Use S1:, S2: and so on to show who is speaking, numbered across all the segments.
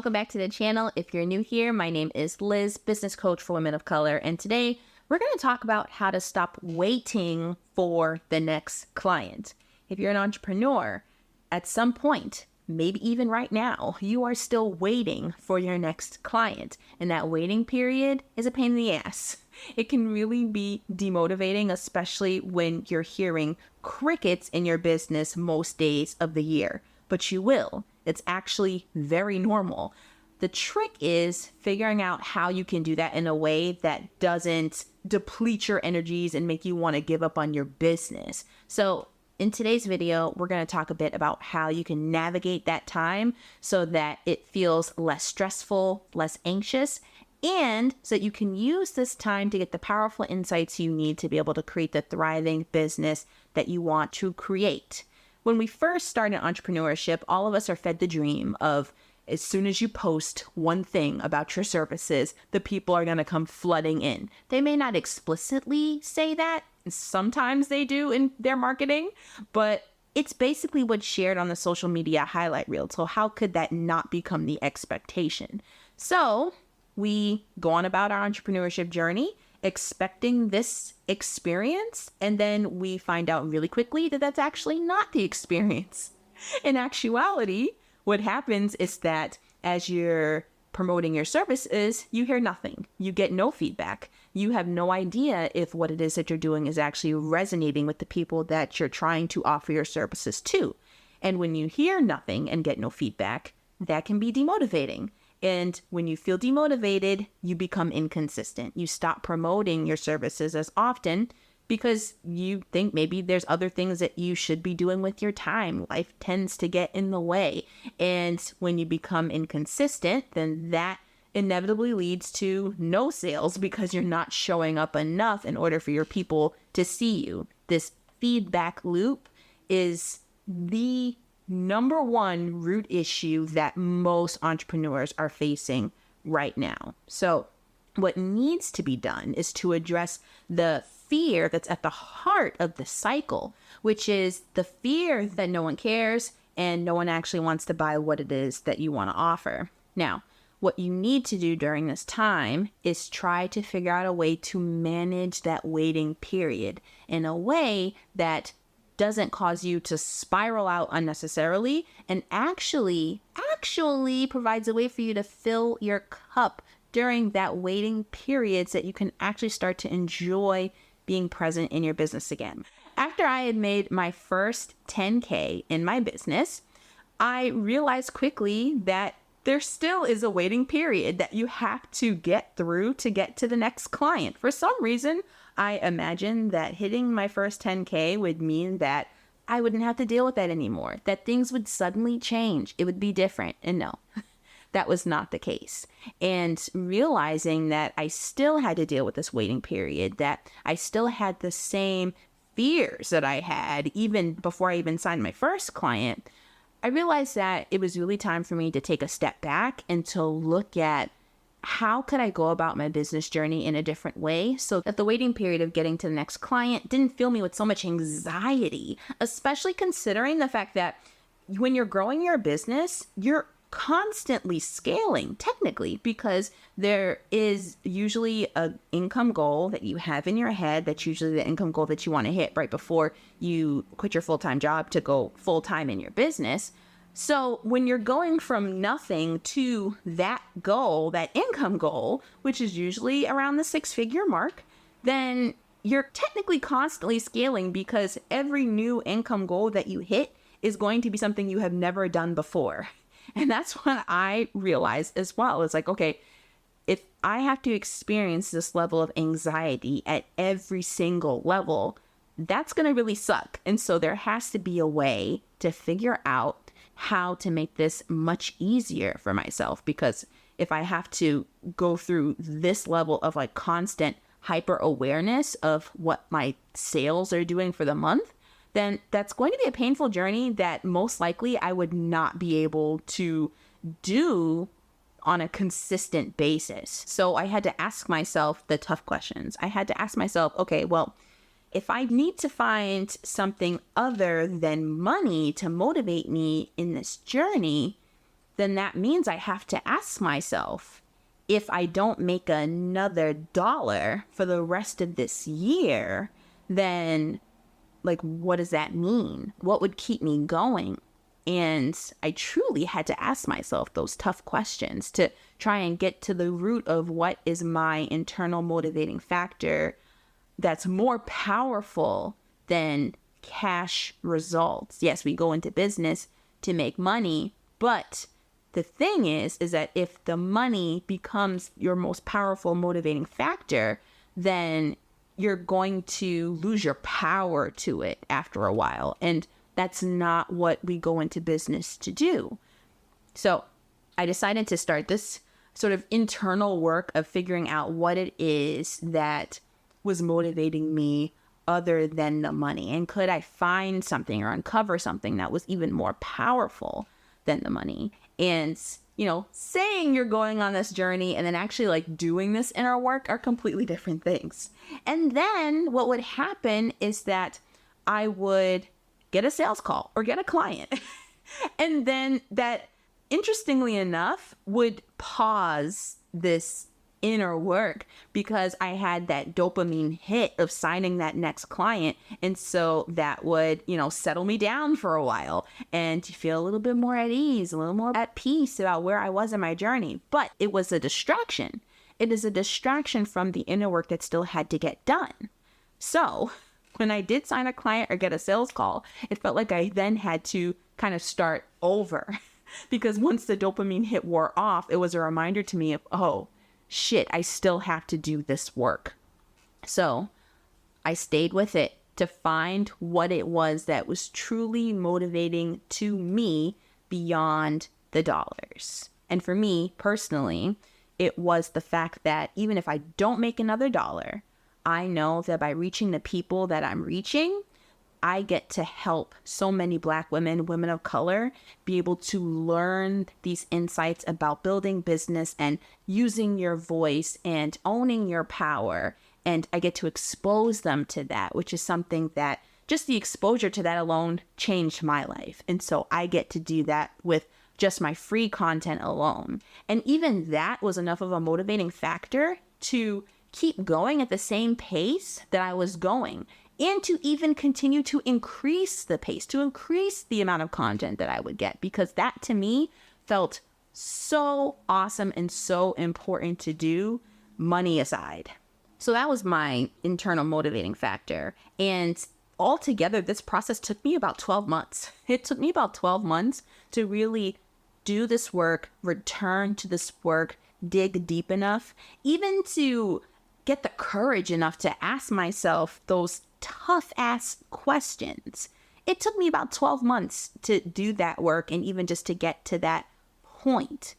S1: welcome back to the channel. If you're new here, my name is Liz, business coach for women of color, and today we're going to talk about how to stop waiting for the next client. If you're an entrepreneur, at some point, maybe even right now, you are still waiting for your next client, and that waiting period is a pain in the ass. It can really be demotivating, especially when you're hearing crickets in your business most days of the year, but you will. It's actually very normal. The trick is figuring out how you can do that in a way that doesn't deplete your energies and make you want to give up on your business. So in today's video, we're going to talk a bit about how you can navigate that time so that it feels less stressful, less anxious, and so that you can use this time to get the powerful insights you need to be able to create the thriving business that you want to create. When we first start in entrepreneurship, all of us are fed the dream of as soon as you post one thing about your services, the people are going to come flooding in. They may not explicitly say that. Sometimes they do in their marketing, but it's basically what's shared on the social media highlight reel. So how could that not become the expectation? So we go on about our entrepreneurship journey expecting this experience, and then we find out really quickly that that's actually not the experience. In actuality, what happens is that as you're promoting your services, you hear nothing. You get no feedback. You have no idea if what it is that you're doing is actually resonating with the people that you're trying to offer your services to. And when you hear nothing and get no feedback, that can be demotivating. And when you feel demotivated, you become inconsistent. You stop promoting your services as often because you think maybe there's other things that you should be doing with your time. Life tends to get in the way. And when you become inconsistent, then that inevitably leads to no sales because you're not showing up enough in order for your people to see you. This feedback loop is the number one root issue that most entrepreneurs are facing right now. So what needs to be done is to address the fear that's at the heart of the cycle, which is the fear that no one cares and no one actually wants to buy what it is that you want to offer. Now, what you need to do during this time is try to figure out a way to manage that waiting period in a way that doesn't cause you to spiral out unnecessarily and actually provides a way for you to fill your cup during that waiting period so that you can actually start to enjoy being present in your business again. After I had made my first 10K in my business, I realized quickly that there still is a waiting period that you have to get through to get to the next client. For some reason, I imagined that hitting my first 10K would mean that I wouldn't have to deal with that anymore, that things would suddenly change. It would be different. And no, that was not the case. And realizing that I still had to deal with this waiting period, that I still had the same fears that I had even before I even signed my first client, I realized that it was really time for me to take a step back and to look at how could I go about my business journey in a different way so that the waiting period of getting to the next client didn't fill me with so much anxiety, especially considering the fact that when you're growing your business, you're constantly scaling technically because there is usually an income goal that you have in your head. That's usually the income goal that you want to hit right before you quit your full-time job to go full-time in your business. So when you're going from nothing to that goal, that income goal, which is usually around the 6-figure mark, then you're technically constantly scaling because every new income goal that you hit is going to be something you have never done before. And that's what I realized as well. It's like, okay, if I have to experience this level of anxiety at every single level, that's going to really suck. And so there has to be a way to figure out how to make this much easier for myself, because if I have to go through this level of like constant hyper awareness of what my sales are doing for the month, then that's going to be a painful journey that most likely I would not be able to do on a consistent basis. So I had to ask myself the tough questions. I had to ask myself, okay, well, if I need to find something other than money to motivate me in this journey, then that means I have to ask myself, if I don't make another dollar for the rest of this year, then like, what does that mean? What would keep me going? And I truly had to ask myself those tough questions to try and get to the root of what is my internal motivating factor that's more powerful than cash results. Yes, we go into business to make money, but the thing is that if the money becomes your most powerful motivating factor, then you're going to lose your power to it after a while. And that's not what we go into business to do. So I decided to start this sort of internal work of figuring out what it is that was motivating me other than the money. And could I find something or uncover something that was even more powerful than the money? And, saying you're going on this journey and then actually like doing this inner work are completely different things. And then what would happen is that I would get a sales call or get a client. And then that, interestingly enough, would pause this inner work because I had that dopamine hit of signing that next client. And so that would, settle me down for a while and to feel a little bit more at ease, a little more at peace about where I was in my journey. But it was a distraction. It is a distraction from the inner work that still had to get done. So when I did sign a client or get a sales call, it felt like I then had to kind of start over because once the dopamine hit wore off, it was a reminder to me of, oh, shit, I still have to do this work. So I stayed with it to find what it was that was truly motivating to me beyond the dollars. And for me personally, it was the fact that even if I don't make another dollar, I know that by reaching the people that I'm reaching, I get to help so many Black women, women of color, be able to learn these insights about building business and using your voice and owning your power. And I get to expose them to that, which is something that just the exposure to that alone changed my life. And so I get to do that with just my free content alone. And even that was enough of a motivating factor to keep going at the same pace that I was going, and to even continue to increase the pace, to increase the amount of content that I would get, because that to me felt so awesome and so important to do, money aside. So that was my internal motivating factor. And altogether, this process took me about 12 months. It took me about 12 months to really do this work, return to this work, dig deep enough, even to get the courage enough to ask myself those tough ass questions. It took me about 12 months to do that work and even just to get to that point.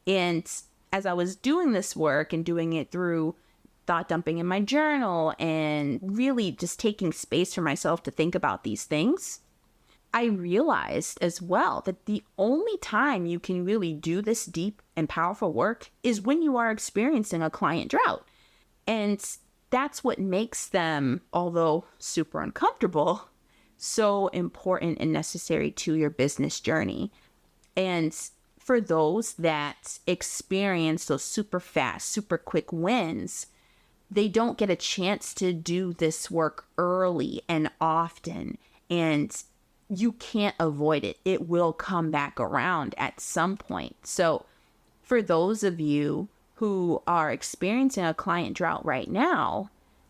S1: And as I was doing this work and doing it through thought dumping in my journal and really just taking space for myself to think about these things, I realized as well that the only time you can really do this deep and powerful work is when you are experiencing a client drought. And that's what makes them, although super uncomfortable, so important and necessary to your business journey. And for those that experience those super fast, super quick wins, they don't get a chance to do this work early and often. And you can't avoid it. It will come back around at some point. So for those of you who are experiencing a client drought right now,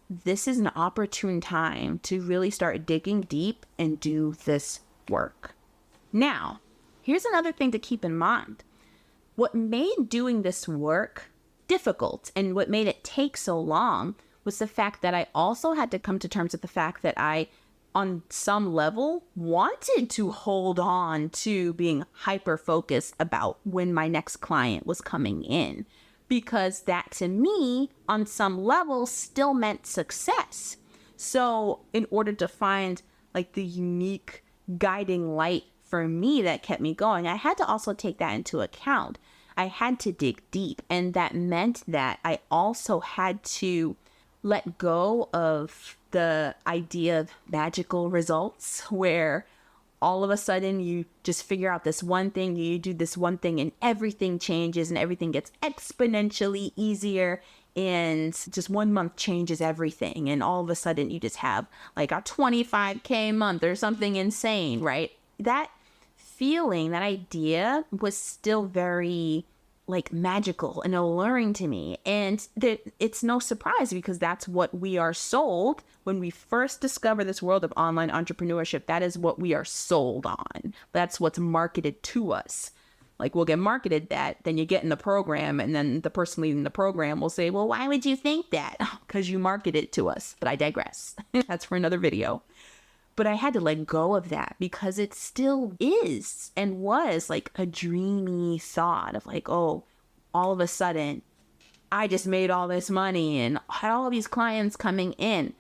S1: this is an opportune time to really start digging deep and do this work. Now, here's another thing to keep in mind. What made doing this work difficult and what made it take so long was the fact that I also had to come to terms with the fact that I, on some level, wanted to hold on to being hyper-focused about when my next client was coming in. Because that to me, on some level, still meant success. So in order to find like the unique guiding light for me that kept me going, I had to also take that into account. I had to dig deep. And that meant that I also had to let go of the idea of magical results where all of a sudden you just figure out this one thing, you do this one thing, and everything changes and everything gets exponentially easier. And just 1 month changes everything. And all of a sudden you just have like a 25K month or something insane, right? That feeling, that idea was still very like magical and alluring to me. And it's no surprise because that's what we are sold when we first discover this world of online entrepreneurship. That is what we are sold on. That's what's marketed to us. Like we'll get marketed that, then you get in the program, and then the person leading the program will say, well, why would you think that? Because you marketed it to us. But I digress. That's for another video. But I had to let go of that because it still is and was like a dreamy thought of like, oh, all of a sudden I just made all this money and had all of these clients coming in.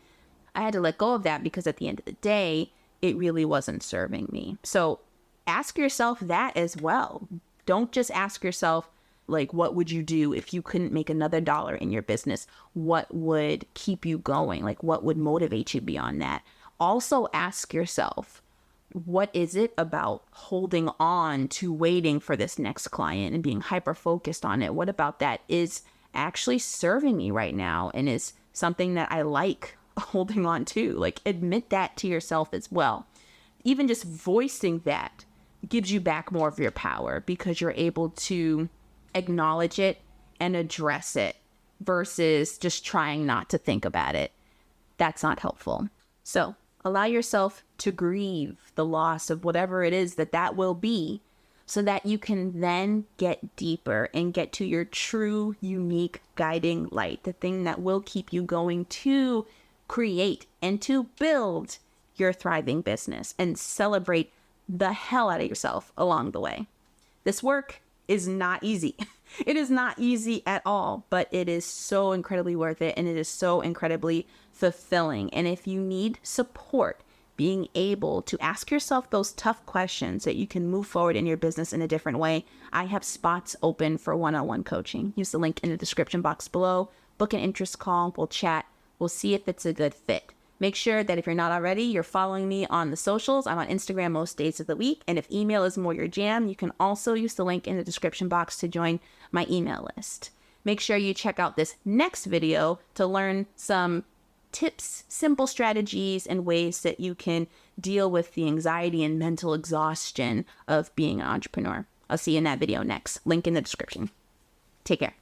S1: I had to let go of that because at the end of the day, it really wasn't serving me. So ask yourself that as well. Don't just ask yourself, like, what would you do if you couldn't make another dollar in your business? What would keep you going? Like, what would motivate you beyond that? Also ask yourself, what is it about holding on to waiting for this next client and being hyper focused on it? What about that is actually serving me right now and is something that I like holding on to? Like, admit that to yourself as well. Even just voicing that gives you back more of your power because you're able to acknowledge it and address it versus just trying not to think about it. That's not helpful. So allow yourself to grieve the loss of whatever it is that will be so that you can then get deeper and get to your true, unique guiding light, the thing that will keep you going to create and to build your thriving business and celebrate the hell out of yourself along the way. This work is not easy. It is not easy at all, but it is so incredibly worth it and it is so incredibly fulfilling. And if you need support, being able to ask yourself those tough questions so that you can move forward in your business in a different way, I have spots open for one-on-one coaching. Use the link in the description box below. Book an interest call. We'll chat. We'll see if it's a good fit. Make sure that if you're not already, you're following me on the socials. I'm on Instagram most days of the week. And if email is more your jam, you can also use the link in the description box to join my email list. Make sure you check out this next video to learn some tips, simple strategies, and ways that you can deal with the anxiety and mental exhaustion of being an entrepreneur. I'll see you in that video next. Link in the description. Take care.